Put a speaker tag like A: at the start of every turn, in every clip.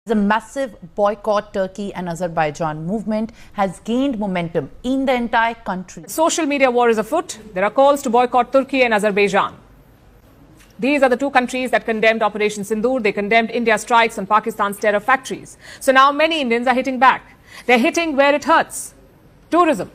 A: The massive boycott Turkey and Azerbaijan movement has gained momentum in the entire country.
B: Social media war is afoot. There are calls to boycott Turkey and Azerbaijan. These are the two countries that condemned Operation Sindoor. They condemned India's strikes on Pakistan's terror factories. So now many Indians are hitting back. They're hitting where it hurts. Tourism.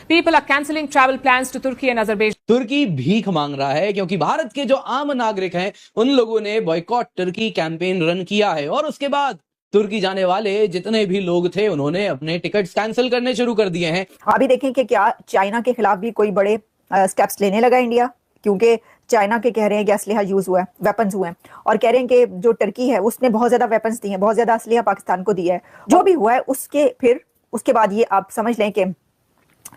B: People are cancelling travel plans to Turkey and Azerbaijan.
C: तुर्की भीख मांग रहा है क्योंकि भारत के जो आम नागरिक हैं उन लोगों ने बॉयकॉट तुर्की कैंपेन रन किया है और उसके बाद तुर्की जाने वाले जितने भी लोग थे उन्होंने अपने टिकट्स कैंसिल करने शुरू कर दिए हैं।
D: अभी देखें कि क्या चाइना के खिलाफ भी कोई बड़े स्टेप्स लेने लगा इंडिया, क्योंकि चाइना के कह रहे हैं कि असलहा यूज हुआ है, वेपन्स हुए हैं, और कह रहे हैं कि जो टर्की है उसने बहुत ज्यादा वेपन्स दिए हैं, बहुत ज्यादा असलहा पाकिस्तान को दिया है। जो भी हुआ है उसके बाद ये आप समझ लें कि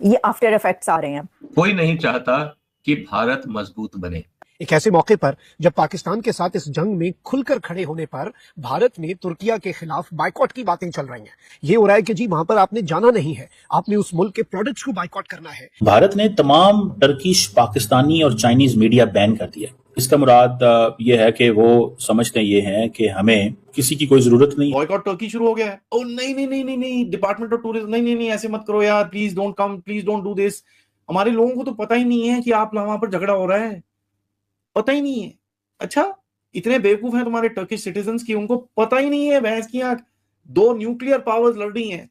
D: ये आफ्टर इफेक्ट्स आ रहे हैं।
E: कोई नहीं चाहता कि भारत मजबूत बने।
F: एक ऐसे मौके पर जब पाकिस्तान के साथ इस जंग में खुलकर खड़े होने पर भारत में तुर्किया के खिलाफ बाइकॉट की बातें चल रही हैं। ये हो रहा है कि जी वहां पर आपने जाना नहीं है, आपने उस मुल्क के प्रोडक्ट्स को बाइकॉट करना है।
G: भारत ने तमाम टर्किश, पाकिस्तानी और चाइनीज मीडिया बैन कर दिया। इसका मुराद ये है कि वो समझते ये हैं कि हमें किसी की कोई जरूरत नहीं।
H: बॉयकॉट टर्की शुरू हो गया है। ओ नहीं नहीं नहीं नहीं नहीं, डिपार्टमेंट ऑफ टूरिज्म नहीं, ऐसे मत करो यार, please don't come, please don't do this. हमारे लोगों को तो पता ही नहीं है कि आप वहां पर झगड़ा हो रहा है, पता ही नहीं है। अच्छा, इतने बेवकूफ हैं तुम्हारे टर्किश सिटीजन्स की, उनको पता ही नहीं है भैंस की आंख, दो न्यूक्लियर पावर्स लड़ रही हैं,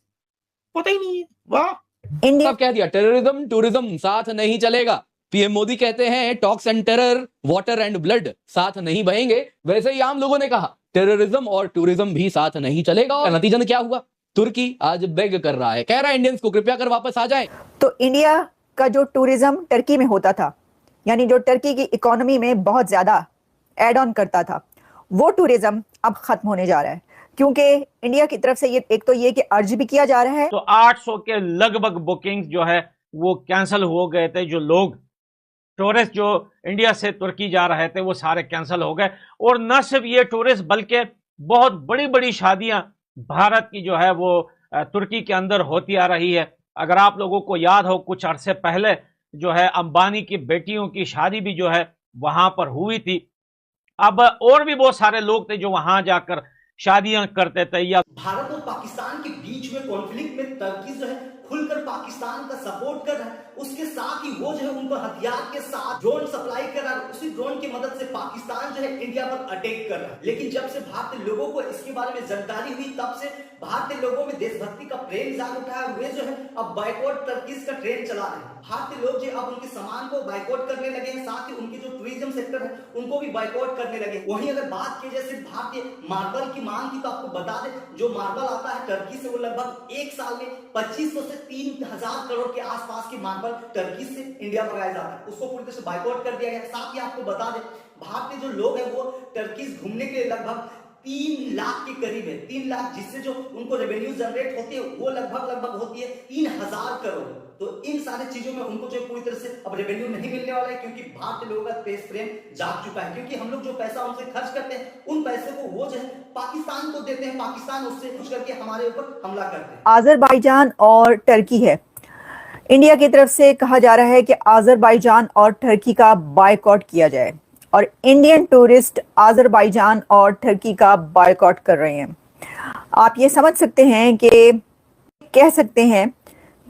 H: पता ही नहीं है। वाह,
C: इंडिया कह दिया टेररिज्म टूरिज्म साथ नहीं चलेगा। पीएम मोदी कहते हैं talks and terror, water and blood साथ नहीं बहेंगे। वैसे ही आम लोगों ने कहा टेररिज्म और टूरिज्म भी साथ नहीं चलेगा। और नतीजन क्या हुआ? तुर्की आज बेग कर रहा है, कह रहा है इंडियंस को कृपया कर वापस आ जाएं।
D: तो इंडिया का जो टूरिज्म टर्की में होता था, यानी जो टर्की की इकोनॉमी में बहुत ज्यादा एड ऑन करता था, वो टूरिज्म अब खत्म होने जा रहा है, क्योंकि इंडिया की तरफ से ये एक तो ये कि अर्ज भी किया जा रहा है।
I: तो 800 के लगभग बुकिंग्स जो है वो कैंसिल हो गए थे। जो लोग टूरिस्ट जो इंडिया से तुर्की जा रहे थे वो सारे कैंसिल हो गए। और न सिर्फ ये टूरिस्ट बल्कि बहुत बड़ी बड़ी शादियां भारत की जो है वो तुर्की के अंदर होती आ रही है। अगर आप लोगों को याद हो, कुछ अरसे पहले जो है अंबानी की बेटियों की शादी भी जो है वहां पर हुई थी। अब और भी बहुत सारे लोग थे जो वहां जाकर शादियां करते थे। या
J: भारत और पाकिस्तान के बीच में कॉन्फ्लिक्ट में टर्की जो है खुलकर पाकिस्तान का सपोर्ट कर रहा है। उसके साथ ही वो जो है उनको हथियार के साथ ड्रोन सप्लाई कर रहा है। उसी ड्रोन की मदद से पाकिस्तान जो है इंडिया पर अटैक कर रहा है। लेकिन जब से भारतीय लोगों को इसके बारे में जानकारी हुई, तब से भारतीय लोगों में देशभक्ति का प्रेम जाग उठा है। वे जो है अब बाइकॉट टर्कीज का ट्रेंड चला रहे हैं। भारतीय लोग जो अब उनके सामान को बाइकॉट करने लगे हैं, साथ ही उनके जो टूरिज्म सेक्टर है उनको भी बाइकॉट करने लगे। वहीं अगर बात की जाए सिर्फ भारतीय मार्बल की मांग की, तो आपको बता दें जो मार्बल आता है टर्की से वो लगभग एक साल में 2500 से 3000 करोड़ के आसपास की मार्बल टर्की से इंडिया मंगाया जाता है, उसको पूरी तरह से बाइकआउट कर दिया गया। साथ ही आपको बता दें भारत के जो लोग हैं वो टर्की घूमने के लिए लगभग 3 लाख के करीब है। 3 लाख, जिससे जो उनको रेवेन्यू जनरेट होती है वो लगभग होती है 3000 करोड़। तो इन सारी चीजों में उनको जो पूरी तरह से अब रेवेन्यू नहीं मिलने वाला है, क्योंकि भारतीय लोगों का देश प्रेम जाग चुका है। क्योंकि हम लोग जो पैसा उनसे खर्च करते हैं उन पैसे को वो जो है पाकिस्तान को देते हैं, पाकिस्तान उससे कुछ करके हमारे ऊपर हमला करते हैं।
D: अजरबैजान और टर्की है, इंडिया की तरफ से कहा जा रहा है कि अजरबैजान और टर्की का बायकॉट किया जाए, और इंडियन टूरिस्ट अजरबैजान और टर्की का बायकॉट कर रहे हैं। आप ये समझ सकते हैं कि कह सकते हैं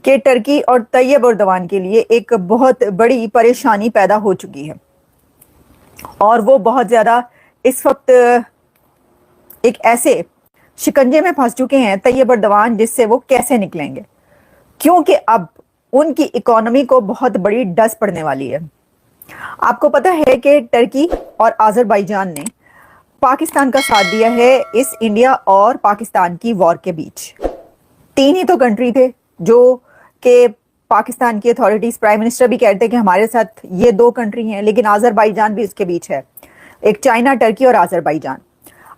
D: कि टर्की और तैयब एर्दोगान के लिए एक बहुत बड़ी परेशानी पैदा हो चुकी है, और वो बहुत ज्यादा इस वक्त एक ऐसे शिकंजे में फंस चुके हैं तैयब एर्दोगान, जिससे वो कैसे निकलेंगे, क्योंकि अब उनकी इकोनॉमी को बहुत बड़ी डस पड़ने वाली है। आपको पता है कि टर्की और अजरबैजान ने पाकिस्तान का साथ दिया है इस इंडिया और पाकिस्तान की वॉर के बीच। 3 ही तो कंट्री थे जो कि पाकिस्तान की अथॉरिटीज, प्राइम मिनिस्टर भी कहते हैं कि हमारे साथ ये 2 कंट्री हैं, लेकिन अजरबैजान भी इसके बीच है, एक चाइना, टर्की और अजरबैजान।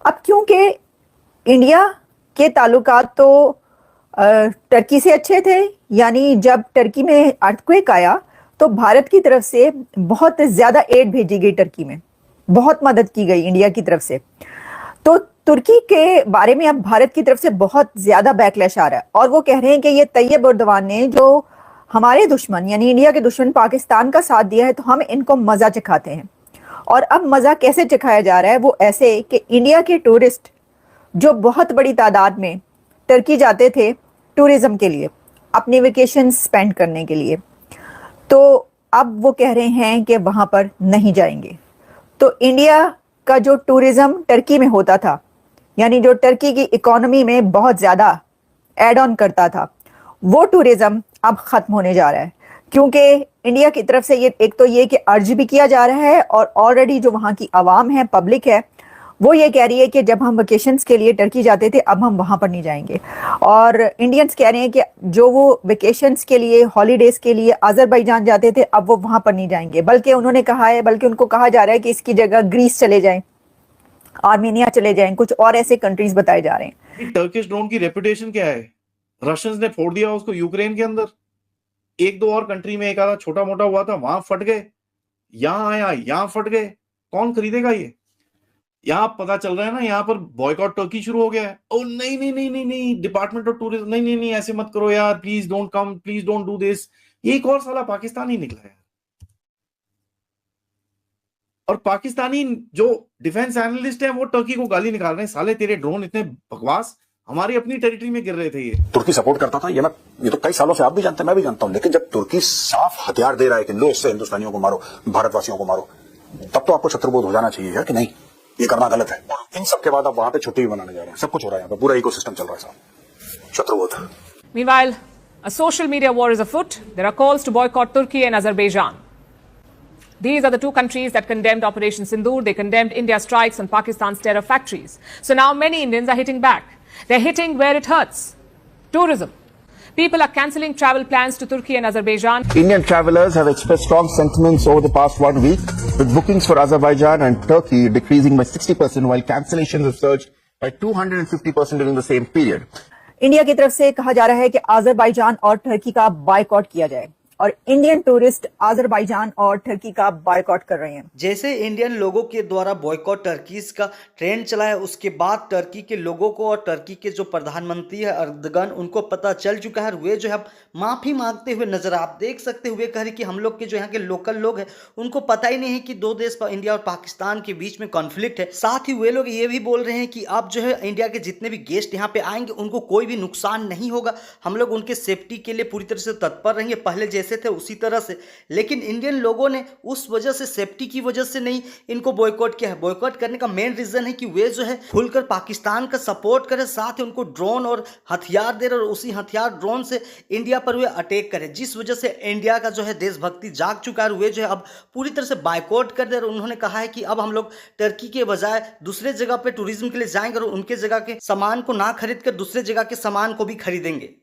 D: अब क्योंकि इंडिया के ताल्लुकात तो टर्की से अच्छे थे, यानी जब टर्की में अर्थक्वेक आया तो भारत की तरफ से बहुत ज्यादा एड भेजी गई, टर्की में बहुत मदद की गई इंडिया की तरफ से। तो तुर्की के बारे में अब भारत की तरफ से बहुत ज्यादा बैकलैश आ रहा है, और वो कह रहे हैं कि ये तैयब एर्दोगान ने जो हमारे दुश्मन यानी इंडिया के दुश्मन पाकिस्तान का साथ दिया है, तो हम इनको मजा चखाते हैं। और अब मजा कैसे चखाया जा रहा है? वो ऐसे कि इंडिया के टूरिस्ट जो बहुत बड़ी तादाद में टर्की जाते थे टूरिज्म के लिए, अपने वेकेशन स्पेंड करने के लिए, तो अब वो कह रहे हैं कि वहाँ पर नहीं जाएंगे। तो इंडिया का जो टूरिज्म टर्की में होता था, यानी जो टर्की की इकोनॉमी में बहुत ज़्यादा ऐड ऑन करता था, वो टूरिज्म अब ख़त्म होने जा रहा है, क्योंकि इंडिया की तरफ से ये एक तो ये कि अर्ज भी किया जा रहा है और ऑलरेडी जो वहाँ की आवाम है, पब्लिक है, वो ये कह रही है कि जब हम वेकेशंस के लिए टर्की जाते थे अब हम वहाँ पर नहीं जाएंगे। और इंडियंस कह रहे हैं कि जो वो वेकेशंस के लिए, हॉलीडेज के लिए अजरबैजान जाते थे अब वो वहाँ पर नहीं जाएंगे, बल्कि उन्होंने कहा है, बल्कि उनको कहा जा रहा है कि इसकी जगह ग्रीस चले जाएं, आर्मेनिया चले जाएं, कुछ और ऐसे कंट्रीज बताए जा रहे हैं।
H: टर्किश ड्रोन की रेपुटेशन क्या है? रशियंस ने फोड़ दिया उसको यूक्रेन के अंदर, एक दो और कंट्री में एक आधा छोटा मोटा हुआ था, वहां फट गए, यहां आया यहां फट गए, कौन खरीदेगा ये? यहाँ पता चल रहा है ना, यहाँ पर बॉयकॉट टर्की शुरू हो गया है। ओ नहीं नहीं नहीं नहीं नहीं, डिपार्टमेंट ऑफ टूरिज्म, नहीं नहीं नहीं ऐसे मत करो यार, please don't come, please don't do this. ये एक और साला पाकिस्तानी निकला है, और पाकिस्तानी जो डिफेंस एनालिस्ट है वो टर्की को गाली निकाल रहे हैं, साले तेरे ड्रोन इतने बकवास, हमारी अपनी टेरिटरी में गिर रहे थे। ये
K: तुर्की सपोर्ट करता था, ये तो कई सालों से आप भी जानते हैं, मैं भी जानता हूं, लेकिन जब तुर्की साफ हथियार दे रहा है कि लो इससे हिंदुस्तानियों को मारो, भारतवासियों को मारो, तब तो आपको शत्रुबोध हो जाना चाहिए यार कि नहीं, ये करना गलत है। इन सब के बाद आप वहां पे छुट्टी भी मनाने जा रहे हैं, सब कुछ हो रहा है यहाँ पे, पूरा इकोसिस्टम चल रहा है साहब, शत्रुबोध।
B: Meanwhile, a social media war is afoot. There are calls to boycott Turkey and Azerbaijan. These are the two countries that condemned Operation Sindoor. They condemned India's strikes on Pakistan's terror factories. So now many Indians are hitting back. They're hitting where it hurts. Tourism. People are cancelling travel plans to Turkey and Azerbaijan.
L: Indian travelers have expressed strong sentiments over the past 1 week, with bookings for Azerbaijan and Turkey decreasing by 60%, while cancellations have surged by 250% during the same period.
D: India की तरफ से कहा जा रहा है कि Azerbaijan और Turkey का बायकॉट किया जाए, और इंडियन टूरिस्ट अजरबैजान और टर्की का बायकॉट कर रहे हैं।
J: जैसे इंडियन लोगों के द्वारा बॉयकॉट टर्कीज का ट्रेंड चला है, उसके बाद टर्की के लोगों को और टर्की के जो प्रधानमंत्री है अर्दगन, उनको पता चल चुका है, वे जो है माफी मांगते हुए नजर, आप देख सकते हुए कह रहे कि हम लोग के जो यहाँ के लोकल लोग हैं उनको पता ही नहीं है कि दो देश इंडिया और पाकिस्तान के बीच में कॉन्फ्लिक्ट है। साथ ही वे लोग ये भी बोल रहे हैं कि अब जो है इंडिया के जितने भी गेस्ट यहाँ पे आएंगे उनको कोई भी नुकसान नहीं होगा, हम लोग उनके सेफ्टी के लिए पूरी तरह से तत्पर रहेंगे, पहले जैसे थे उसी तरह से। लेकिन इंडियन लोगों ने उस वजह से, सेफ्टी की वजह से नहीं इनको बॉयकॉट किया है। बॉयकॉट करने का मेन रीजन है कि वे जो है खुलकर पाकिस्तान का सपोर्ट करें, साथ ही उनको ड्रोन और हथियार दे रहे और उसी हथियार ड्रोन से इंडिया पर वे अटैक करें, जिस वजह से इंडिया का जो है देशभक्ति जाग चुका है। वे जो है अब पूरी तरह से बायकॉट कर दे रहे। उन्होंने कहा है कि अब हम लोग टर्की के बजाय दूसरे जगह पे टूरिज्म के लिए जाएंगे और उनके जगह के सामान को ना खरीद कर दूसरे जगह के सामान को भी खरीदेंगे।